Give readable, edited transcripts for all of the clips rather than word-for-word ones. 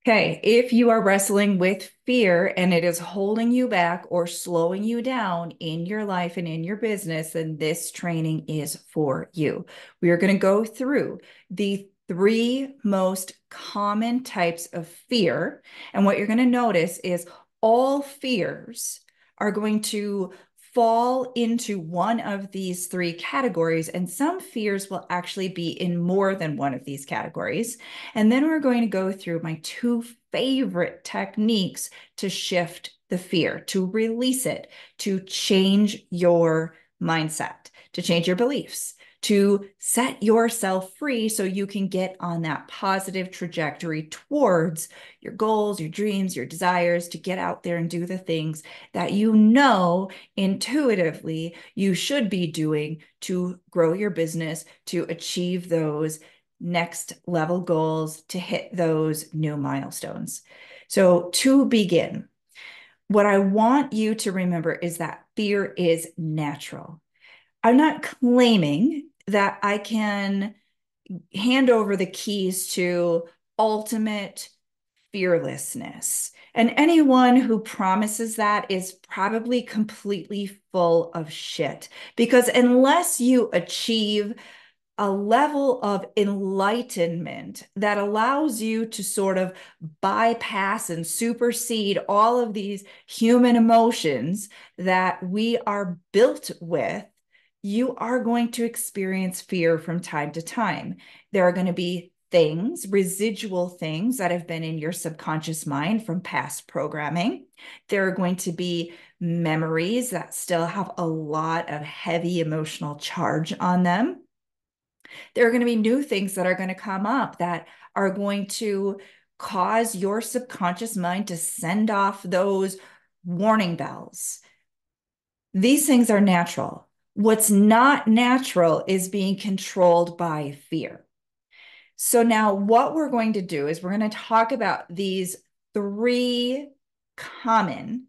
Okay, if you are wrestling with fear and it is holding you back or slowing you down in your life and in your business, then this training is for you. We are going to go through the three most common types of fear. And what you're going to notice is all fears are going to fall into one of these three categories, and some fears will actually be in more than one of these categories. And then we're going to go through my two favorite techniques to shift the fear, to release it, to change your mindset, to change your beliefs, to set yourself free so you can get on that positive trajectory towards your goals, your dreams, your desires, to get out there and do the things that you know intuitively you should be doing to grow your business, to achieve those next level goals, to hit those new milestones. So, to begin, what I want you to remember is that fear is natural. I'm not claiming that I can hand over the keys to ultimate fearlessness. And anyone who promises that is probably completely full of shit. Because unless you achieve a level of enlightenment that allows you to sort of bypass and supersede all of these human emotions that we are built with, you are going to experience fear from time to time. There are going to be things, residual things that have been in your subconscious mind from past programming. There are going to be memories that still have a lot of heavy emotional charge on them. There are going to be new things that are going to come up that are going to cause your subconscious mind to send off those warning bells. These things are natural. What's not natural is being controlled by fear. So now what we're going to do is we're going to talk about these three common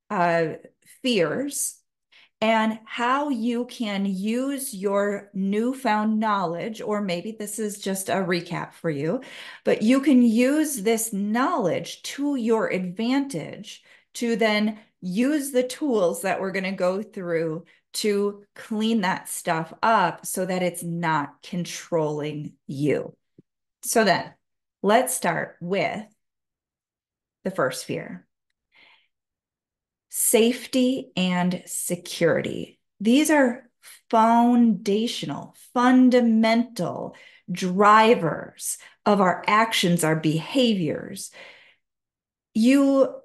uh, fears and how you can use your newfound knowledge, or maybe this is just a recap for you, but you can use this knowledge to your advantage to then use the tools that we're going to go through to clean that stuff up so that it's not controlling you. So then let's start with the first fear. Safety and security. These are foundational, fundamental drivers of our actions, our behaviors. You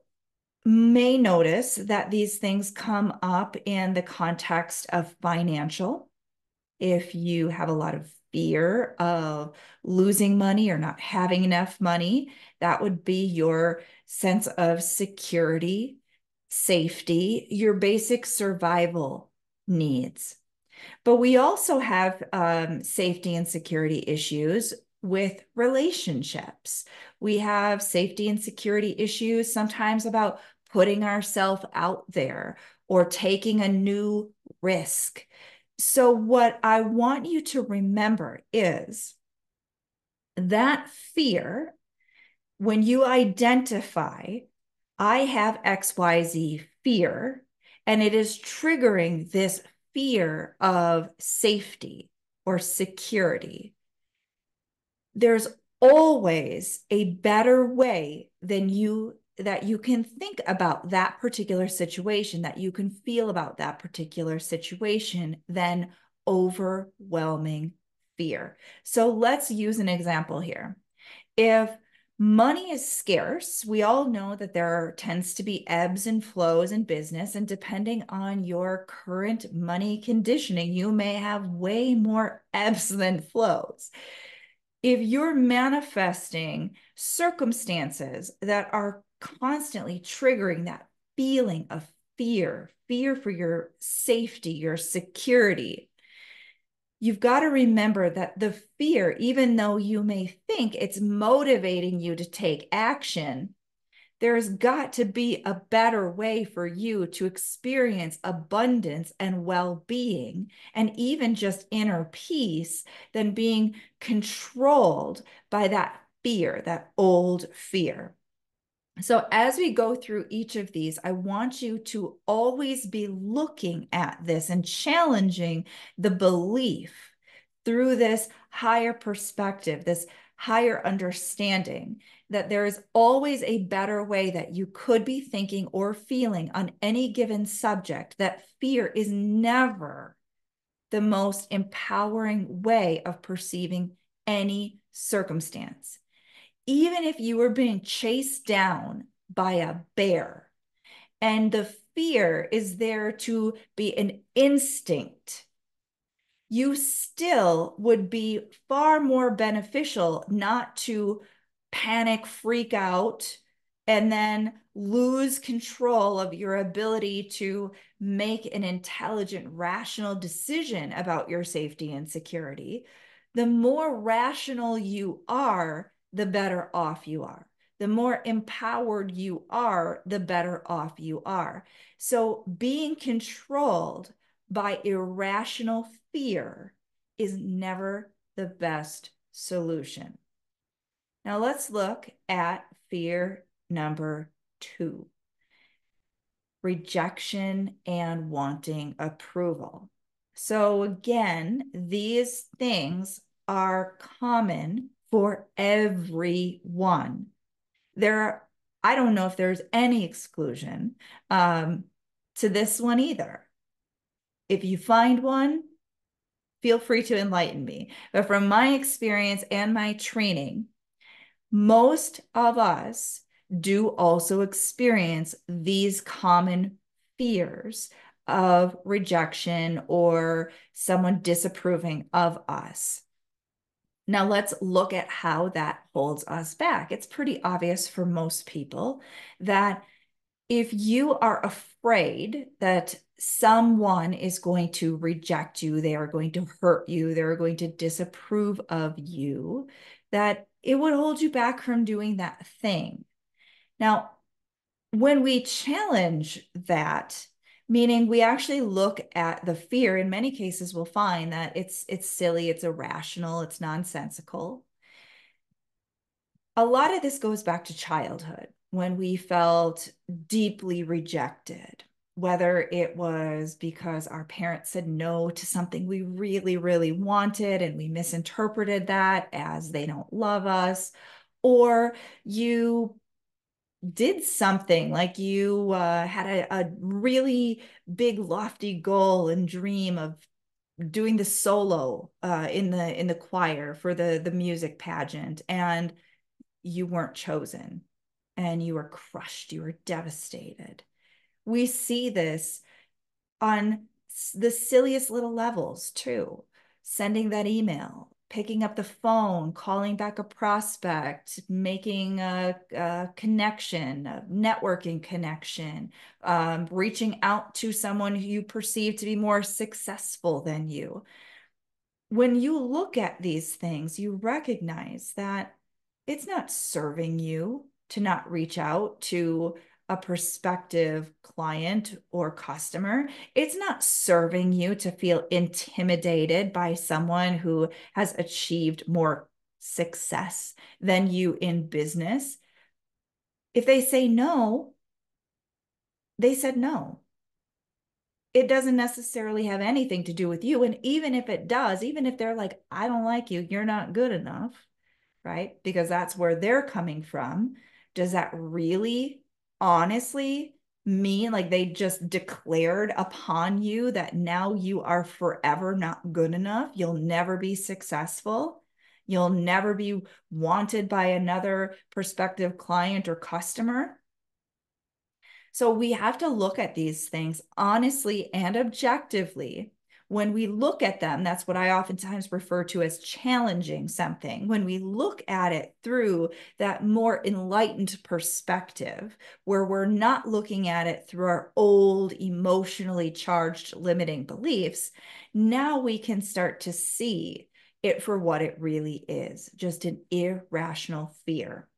may notice that these things come up in the context of financial. If you have a lot of fear of losing money or not having enough money, that would be your sense of security, safety, your basic survival needs. But we also have safety and security issues with relationships. We have safety and security issues sometimes about putting ourselves out there or taking a new risk. So, what I want you to remember is that fear, when you identify, I have XYZ fear, and it is triggering this fear of safety or security, there's always a better way than you that you can think about that particular situation, that you can feel about that particular situation than overwhelming fear. So let's use an example here. If money is scarce, we all know that there tends to be ebbs and flows in business, and depending on your current money conditioning, you may have way more ebbs than flows. If you're manifesting circumstances that are constantly triggering that feeling of fear, fear for your safety, your security, you've got to remember that the fear, even though you may think it's motivating you to take action, there's got to be a better way for you to experience abundance and well-being and even just inner peace than being controlled by that fear, that old fear. So as we go through each of these, I want you to always be looking at this and challenging the belief through this higher perspective, this higher understanding that there is always a better way that you could be thinking or feeling on any given subject, that fear is never the most empowering way of perceiving any circumstance. Even if you were being chased down by a bear and the fear is there to be an instinct, you still would be far more beneficial not to panic, freak out, and then lose control of your ability to make an intelligent, rational decision about your safety and security. The more rational you are, the better off you are. The more empowered you are, the better off you are. So being controlled by irrational fear is never the best solution. Now let's look at fear number 2, rejection and wanting approval. So again, these things are common for everyone. I don't know if there's any exclusion to this one either. If you find one, feel free to enlighten me. But from my experience and my training, most of us do also experience these common fears of rejection or someone disapproving of us. Now let's look at how that holds us back. It's pretty obvious for most people that if you are afraid that someone is going to reject you, they are going to hurt you, they're going to disapprove of you, that it would hold you back from doing that thing. Now, when we challenge that, meaning we actually look at the fear, in many cases we'll find that it's silly, it's irrational, it's nonsensical. A lot of this goes back to childhood when we felt deeply rejected, whether it was because our parents said no to something we really, really wanted and we misinterpreted that as they don't love us, or you did something like you had a really big lofty goal and dream of doing the solo in the choir for the music pageant, and you weren't chosen and you were crushed, you were devastated. We see this on the silliest little levels too. Sending that email, picking up the phone, calling back a prospect, making a connection, a networking connection, reaching out to someone who you perceive to be more successful than you. When you look at these things, you recognize that it's not serving you to not reach out to a prospective client or customer. It's not serving you to feel intimidated by someone who has achieved more success than you in business. If they say no, they said no. It doesn't necessarily have anything to do with you. And even if it does, even if they're like, I don't like you, you're not good enough, right? Because that's where they're coming from. Does that really honestly mean like they just declared upon you that now you are forever not good enough? You'll never be successful. You'll never be wanted by another prospective client or customer. So we have to look at these things honestly and objectively. When we look at them, that's what I oftentimes refer to as challenging something. When we look at it through that more enlightened perspective, where we're not looking at it through our old, emotionally charged, limiting beliefs, now we can start to see it for what it really is, just an irrational fear.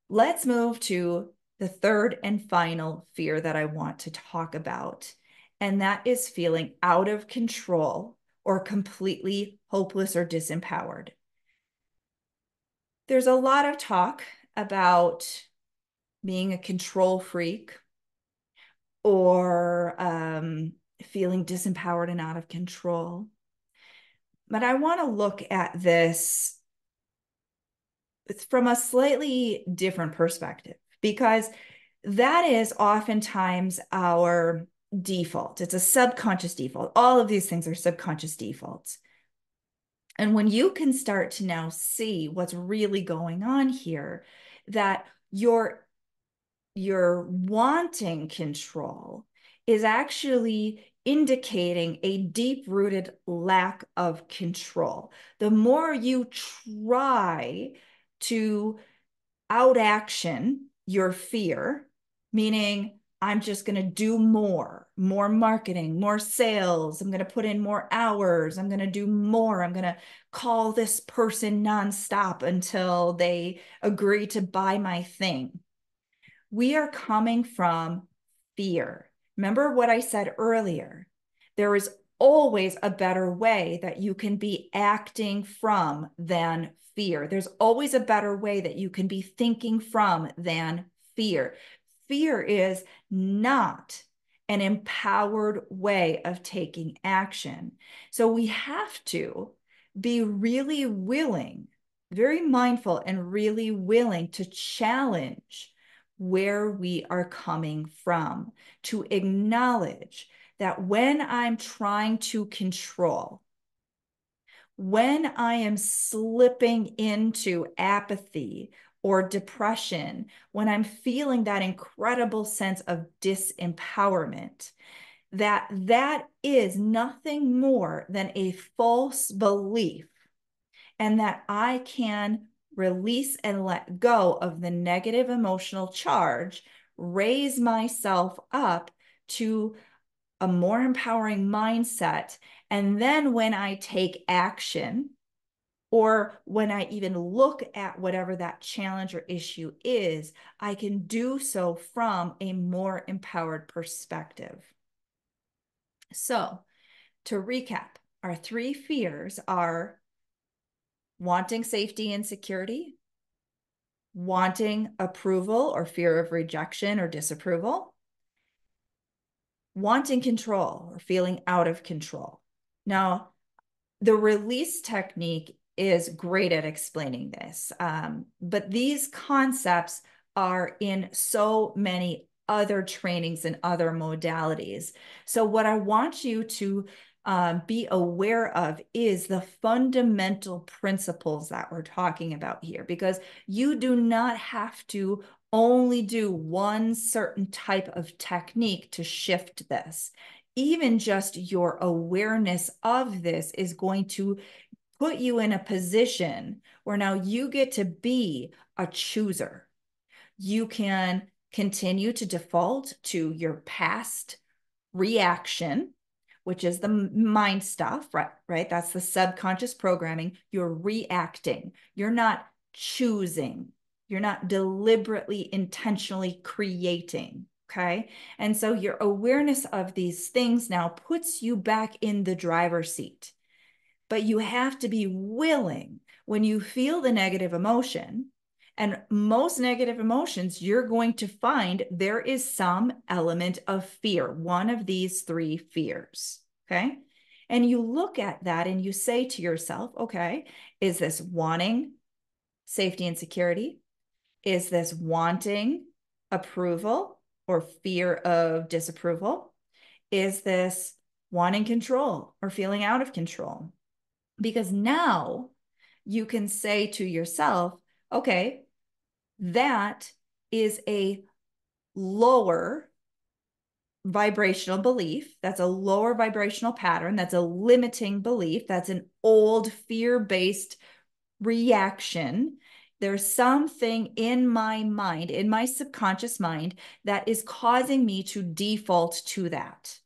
Let's move to the third and final fear that I want to talk about, and that is feeling out of control or completely hopeless or disempowered. there's a lot of talk about being a control freak or feeling disempowered and out of control. But I want to look at this from a slightly different perspective, because that is oftentimes our default. It's a subconscious default. All of these things are subconscious defaults. And when you can start to now see what's really going on here, that you're wanting control is actually indicating a deep-rooted lack of control. The more you try to outaction your fear, meaning I'm just going to do more marketing, more sales. I'm going to put in more hours. I'm going to do more. I'm going to call this person nonstop until they agree to buy my thing. We are coming from fear. Remember what I said earlier? There is always a better way that you can be acting from than fear. There's always a better way that you can be thinking from than fear. Fear is not an empowered way of taking action. So we have to be really willing, very mindful, and really willing to challenge where we are coming from, to acknowledge that when I'm trying to control, when I am slipping into apathy or depression, when I'm feeling that incredible sense of disempowerment, that is nothing more than a false belief, and that I can release and let go of the negative emotional charge, raise myself up to a more empowering mindset. And then when I take action, or when I even look at whatever that challenge or issue is, I can do so from a more empowered perspective. So, to recap, our three fears are wanting safety and security, wanting approval or fear of rejection or disapproval, wanting control or feeling out of control. Now, the release technique is great at explaining this, but these concepts are in so many other trainings and other modalities. So what I want you to be aware of is the fundamental principles that we're talking about here, because you do not have to only do one certain type of technique to shift this. Even just your awareness of this is going to put you in a position where now you get to be a chooser. You can continue to default to your past reaction, which is the mind stuff, right? Right? That's the subconscious programming. You're reacting. You're not choosing. You're not deliberately, intentionally creating. Okay. And so your awareness of these things now puts you back in the driver's seat. But you have to be willing, when you feel the negative emotion, and most negative emotions, you're going to find there is some element of fear, one of these three fears. Okay. And you look at that and you say to yourself, okay, is this wanting safety and security? Is this wanting approval or fear of disapproval? Is this wanting control or feeling out of control? Because now you can say to yourself, okay, that is a lower vibrational belief. That's a lower vibrational pattern. That's a limiting belief. That's an old fear-based reaction. There's something in my mind, in my subconscious mind, that is causing me to default to that.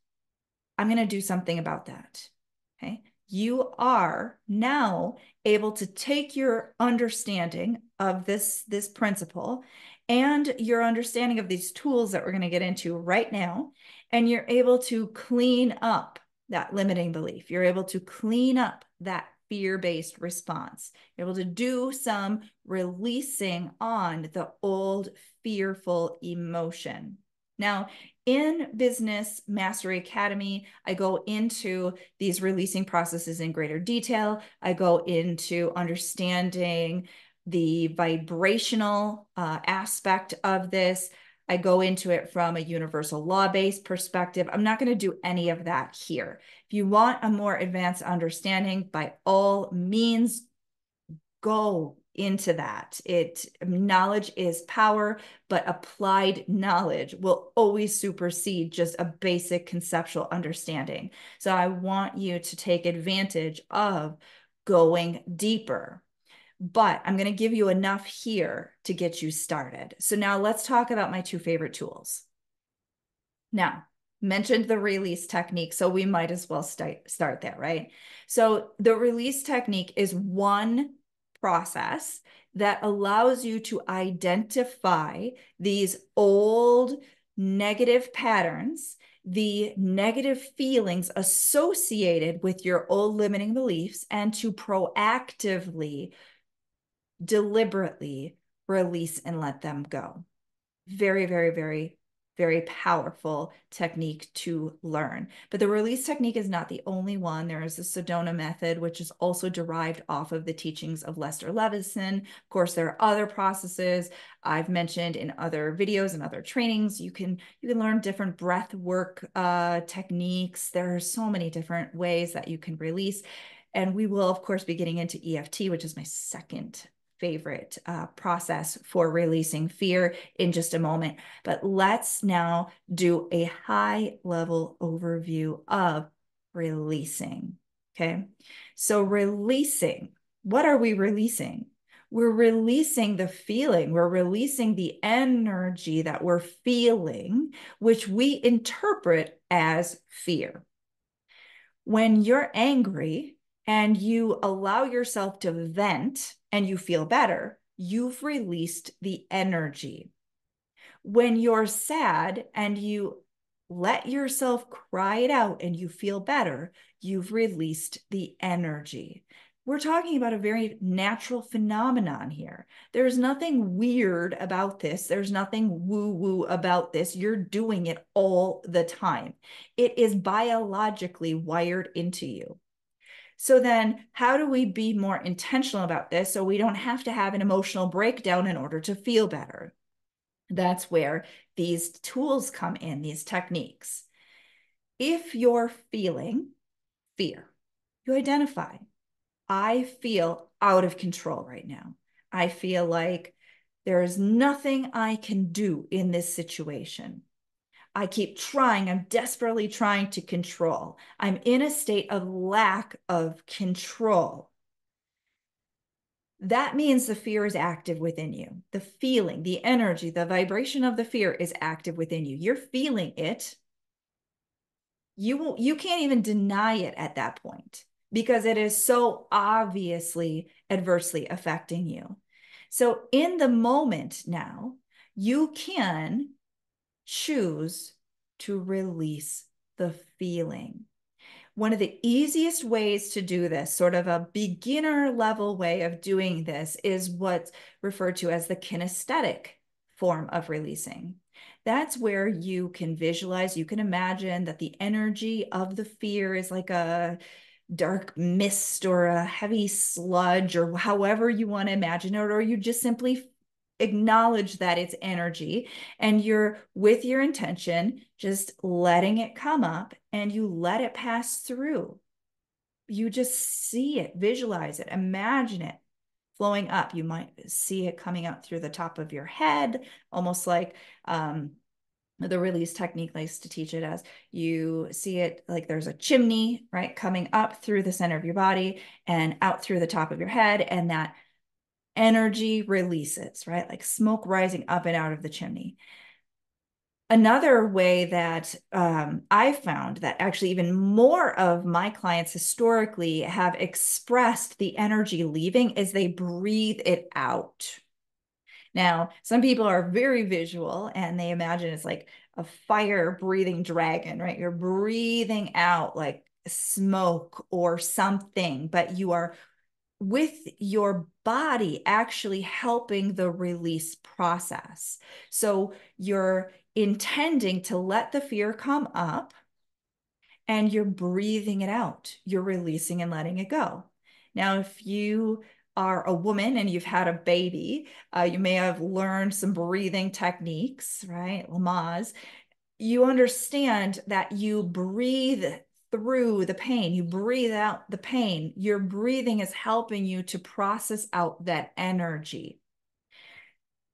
I'm going to do something about that. Okay. You are now able to take your understanding of this principle and your understanding of these tools that we're going to get into right now, and you're able to clean up that limiting belief. You're able to clean up that fear-based response. You're able to do some releasing on the old fearful emotion. Now, in Business Mastery Academy, I go into these releasing processes in greater detail. I go into understanding the vibrational aspect of this. I go into it from a universal law-based perspective. I'm not going to do any of that here. If you want a more advanced understanding, by all means, go into that. Knowledge is power, but applied knowledge will always supersede just a basic conceptual understanding. So I want you to take advantage of going deeper. But I'm going to give you enough here to get you started. So now let's talk about my two favorite tools. Now, mentioned the release technique, so we might as well start there, right? So the release technique is one process that allows you to identify these old negative patterns, the negative feelings associated with your old limiting beliefs, and to proactively, deliberately release and let them go. Very, very, very, very powerful technique to learn. But the release technique is not the only one. There is the Sedona method, which is also derived off of the teachings of Lester Levinson. Of course, there are other processes I've mentioned in other videos and other trainings. You can learn different breath work techniques. There are so many different ways that you can release. And we will, of course, be getting into EFT, which is my second favorite process for releasing fear in just a moment. But let's now do a high level overview of releasing. Okay. So releasing, what are we releasing? We're releasing the feeling. We're releasing the energy that we're feeling, which we interpret as fear. When you're angry and you allow yourself to vent and you feel better, you've released the energy. When you're sad and you let yourself cry it out and you feel better, you've released the energy. We're talking about a very natural phenomenon here. There's nothing weird about this. There's nothing woo-woo about this. You're doing it all the time. It is biologically wired into you. So then how do we be more intentional about this so we don't have to have an emotional breakdown in order to feel better? That's where these tools come in, these techniques. If you're feeling fear, you identify, I feel out of control right now. I feel like there is nothing I can do in this situation. I keep trying, I'm desperately trying to control. I'm in a state of lack of control. That means the fear is active within you. The feeling, the energy, the vibration of the fear is active within you. You're feeling it. You can't even deny it at that point because it is so obviously adversely affecting you. So in the moment now, you can choose to release the feeling. One of the easiest ways to do this, sort of a beginner level way of doing this, is what's referred to as the kinesthetic form of releasing. That's where you can visualize, you can imagine that the energy of the fear is like a dark mist or a heavy sludge or however you want to imagine it, or you just simply acknowledge that it's energy and you're with your intention, just letting it come up and you let it pass through. You just see it, visualize it, imagine it flowing up. You might see it coming out through the top of your head, almost like the release technique likes to teach it as you see it like there's a chimney, right, coming up through the center of your body and out through the top of your head, and that energy releases, right? Like smoke rising up and out of the chimney. Another way that I found that actually even more of my clients historically have expressed the energy leaving is they breathe it out. Now, some people are very visual and they imagine it's like a fire breathing dragon, right? You're breathing out like smoke or something, but you are with your body actually helping the release process. So you're intending to let the fear come up and you're breathing it out. You're releasing and letting it go. Now, if you are a woman and you've had a baby, you may have learned some breathing techniques, right? Lamaze. You understand that you breathe through the pain, you breathe out the pain. Your breathing is helping you to process out that energy.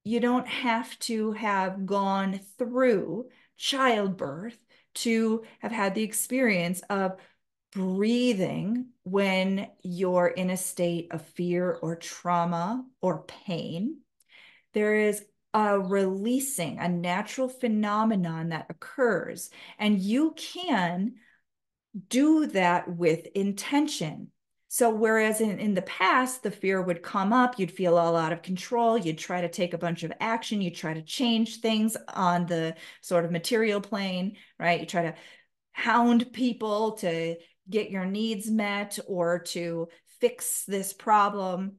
You don't have to have gone through childbirth to have had the experience of breathing when you're in a state of fear or trauma or pain. There is a releasing, a natural phenomenon that occurs, and you can do that with intention. So whereas in the past, the fear would come up, you'd feel all out of control, you'd try to take a bunch of action, you'd try to change things on the sort of material plane, right? You try to hound people to get your needs met or to fix this problem.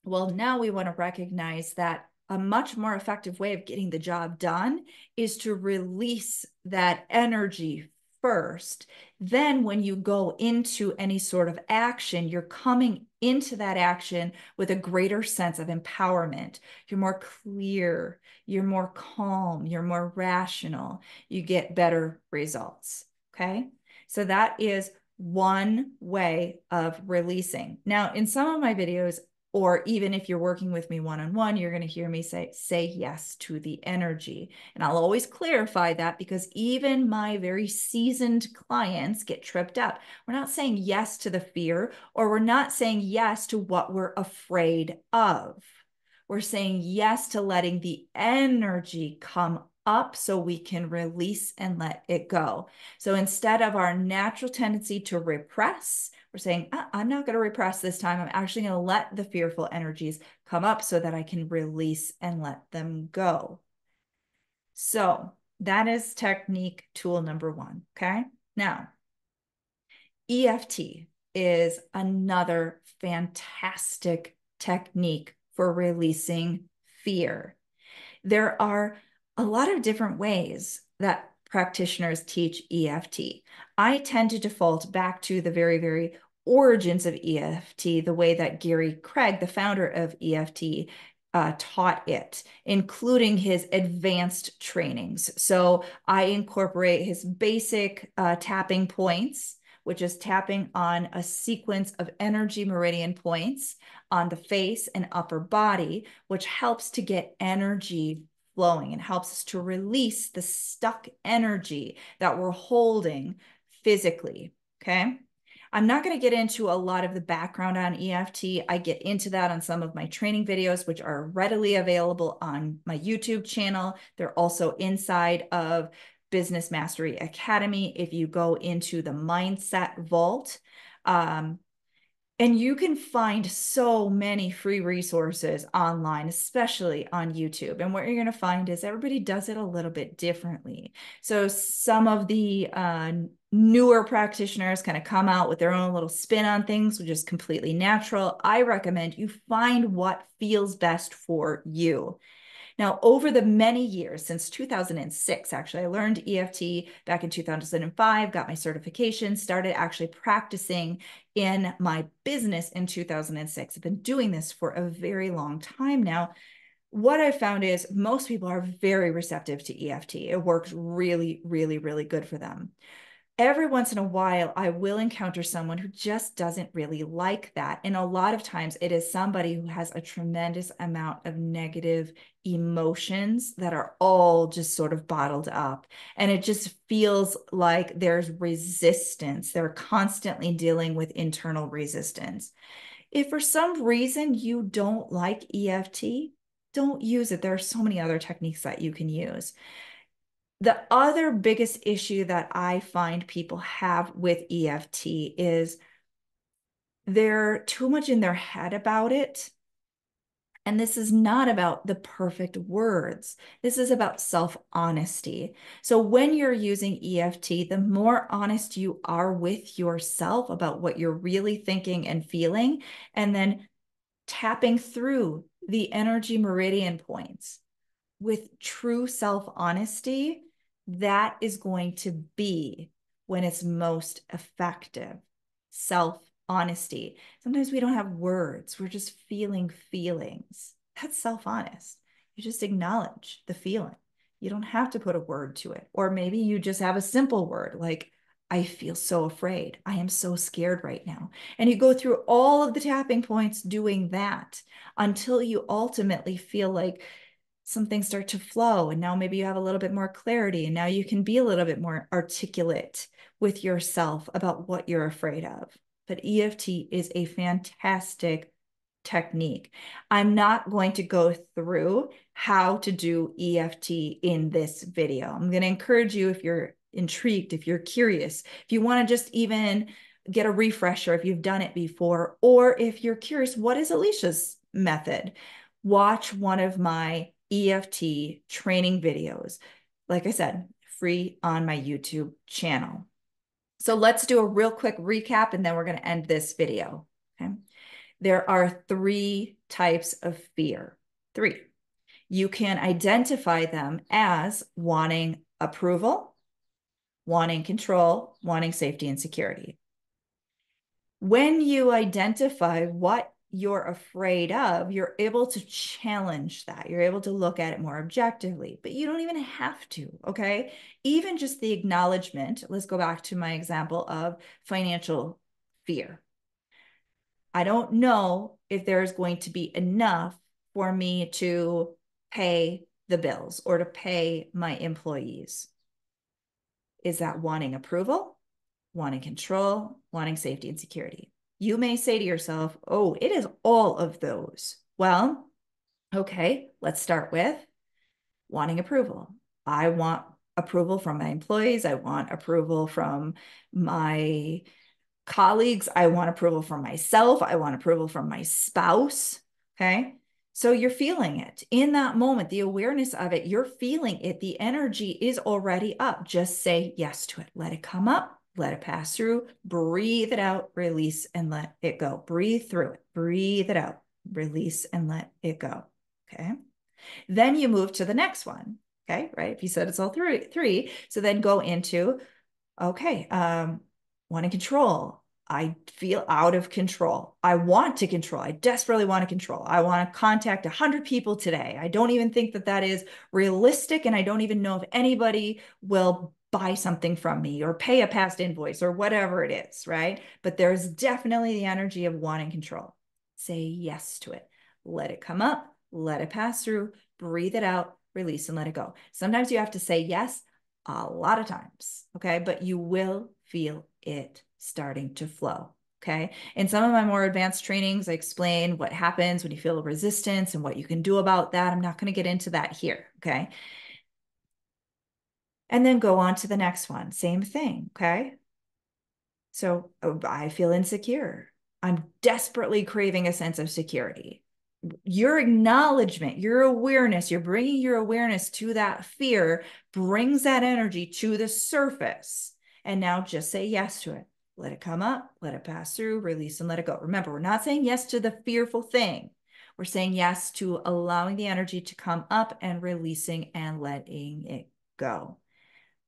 Well, now we want to recognize that a much more effective way of getting the job done is to release that energy first. Then, when you go into any sort of action, you're coming into that action with a greater sense of empowerment. You're more clear, you're more calm, you're more rational, you get better results. Okay. So, that is one way of releasing. Now, in some of my videos, or even if you're working with me one-on-one, you're going to hear me say yes to the energy. And I'll always clarify that because even my very seasoned clients get tripped up. We're not saying yes to the fear, or we're not saying yes to what we're afraid of. We're saying yes to letting the energy come up so we can release and let it go. So instead of our natural tendency to repress, we're saying, I'm not going to repress this time. I'm actually going to let the fearful energies come up so that I can release and let them go. So that is technique tool number one. Okay. Now, EFT is another fantastic technique for releasing fear. There are a lot of different ways that practitioners teach EFT. I tend to default back to the very, very origins of EFT, the way that Gary Craig, the founder of EFT, taught it, including his advanced trainings. So I incorporate his basic tapping points, which is tapping on a sequence of energy meridian points on the face and upper body, which helps to get energy flowing and helps us to release the stuck energy that we're holding physically. Okay. I'm not going to get into a lot of the background on EFT. I get into that on some of my training videos, which are readily available on my YouTube channel. They're also inside of Business Mastery Academy if you go into the Mindset Vault. And you can find so many free resources online, especially on YouTube. And what you're going to find is everybody does it a little bit differently. So some of the newer practitioners kind of come out with their own little spin on things, which is completely natural. I recommend you find what feels best for you. Now, over the many years, since 2006, actually, I learned EFT back in 2005, got my certification, started actually practicing in my business in 2006. I've been doing this for a very long time now. What I found is most people are very receptive to EFT. It works really, really, really good for them. Every once in a while, I will encounter someone who just doesn't really like that. And a lot of times it is somebody who has a tremendous amount of negative emotions that are all just sort of bottled up. And it just feels like there's resistance. They're constantly dealing with internal resistance. If for some reason you don't like EFT, don't use it. There are so many other techniques that you can use. The other biggest issue that I find people have with EFT is they're too much in their head about it And this is not about the perfect words. This is about self-honesty. So when you're using EFT, the more honest you are with yourself about what you're really thinking and feeling, and then tapping through the energy meridian points with true self-honesty, that is going to be when it's most effective. Self-honesty. Sometimes we don't have words. We're just feeling feelings. That's self-honest. You just acknowledge the feeling. You don't have to put a word to it. Or maybe you just have a simple word like, I feel so afraid. I am so scared right now. And you go through all of the tapping points doing that until you ultimately feel like some things start to flow. And now maybe you have a little bit more clarity. And now you can be a little bit more articulate with yourself about what you're afraid of. But EFT is a fantastic technique. I'm not going to go through how to do EFT in this video. I'm going to encourage you, if you're intrigued, if you're curious, if you want to just even get a refresher if you've done it before, or if you're curious, what is Alicia's method? Watch one of my EFT training videos. Like I said, free on my YouTube channel. So let's do a real quick recap and then we're going to end this video. Okay. There are 3 types of fear. 3. You can identify them as wanting approval, wanting control, wanting safety and security. When you identify what you're afraid of, you're able to challenge that. You're able to look at it more objectively, but you don't even have to, okay? Even just the acknowledgement, let's go back to my example of financial fear. I don't know if there's going to be enough for me to pay the bills or to pay my employees. Is that wanting approval, wanting control, wanting safety and security? You may say to yourself, oh, it is all of those. Well, okay, let's start with wanting approval. I want approval from my employees. I want approval from my colleagues. I want approval from myself. I want approval from my spouse. Okay. So you're feeling it in that moment, the awareness of it, you're feeling it. The energy is already up. Just say yes to it. Let it come up, let it pass through, breathe it out, release and let it go. Breathe through it, breathe it out, release and let it go. Okay. Then you move to the next one. Okay. Right. If you said it's all three. So then go into, okay, wanting control. I feel out of control. I want to control. I desperately want to control. I want to contact 100 people today. I don't even think that that is realistic. And I don't even know if anybody will buy something from me or pay a past invoice or whatever it is, right? But there's definitely the energy of wanting control. Say yes to it. Let it come up. Let it pass through. Breathe it out. Release and let it go. Sometimes you have to say yes a lot of times, okay? But you will feel it starting to flow, okay? In some of my more advanced trainings, I explain what happens when you feel resistance and what you can do about that. I'm not going to get into that here, okay? And then go on to the next one. Same thing, okay? So I feel insecure. I'm desperately craving a sense of security. Your acknowledgement, your awareness, you're bringing your awareness to that fear, brings that energy to the surface. And now just say yes to it. Let it come up, let it pass through, release and let it go. Remember, we're not saying yes to the fearful thing. We're saying yes to allowing the energy to come up and releasing and letting it go.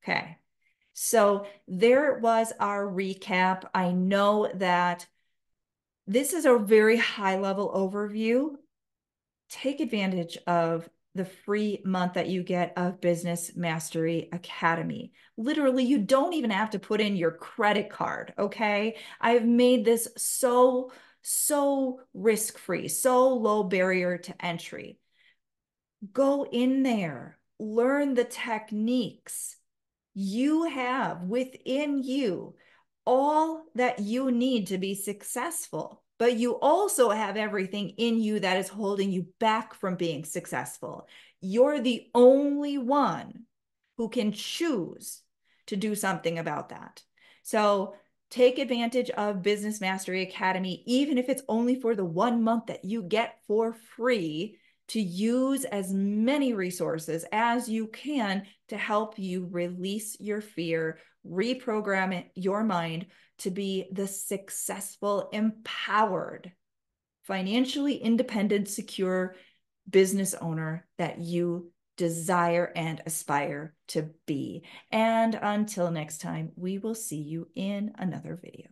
Okay. So there was our recap. I know that this is a very high level overview. Take advantage of the free month that you get of Business Mastery Academy. Literally, you don't even have to put in your credit card, okay? I've made this so risk-free, so low barrier to entry. Go in there, learn the techniques. You have within you all that you need to be successful, but you also have everything in you that is holding you back from being successful. You're the only one who can choose to do something about that. So Take advantage of Business Mastery Academy, even if it's only for the 1 month that you get for free, to use as many resources as you can to help you release your fear, reprogram your mind to be the successful, empowered, financially independent, secure business owner that you desire and aspire to be. And until next time, we will see you in another video.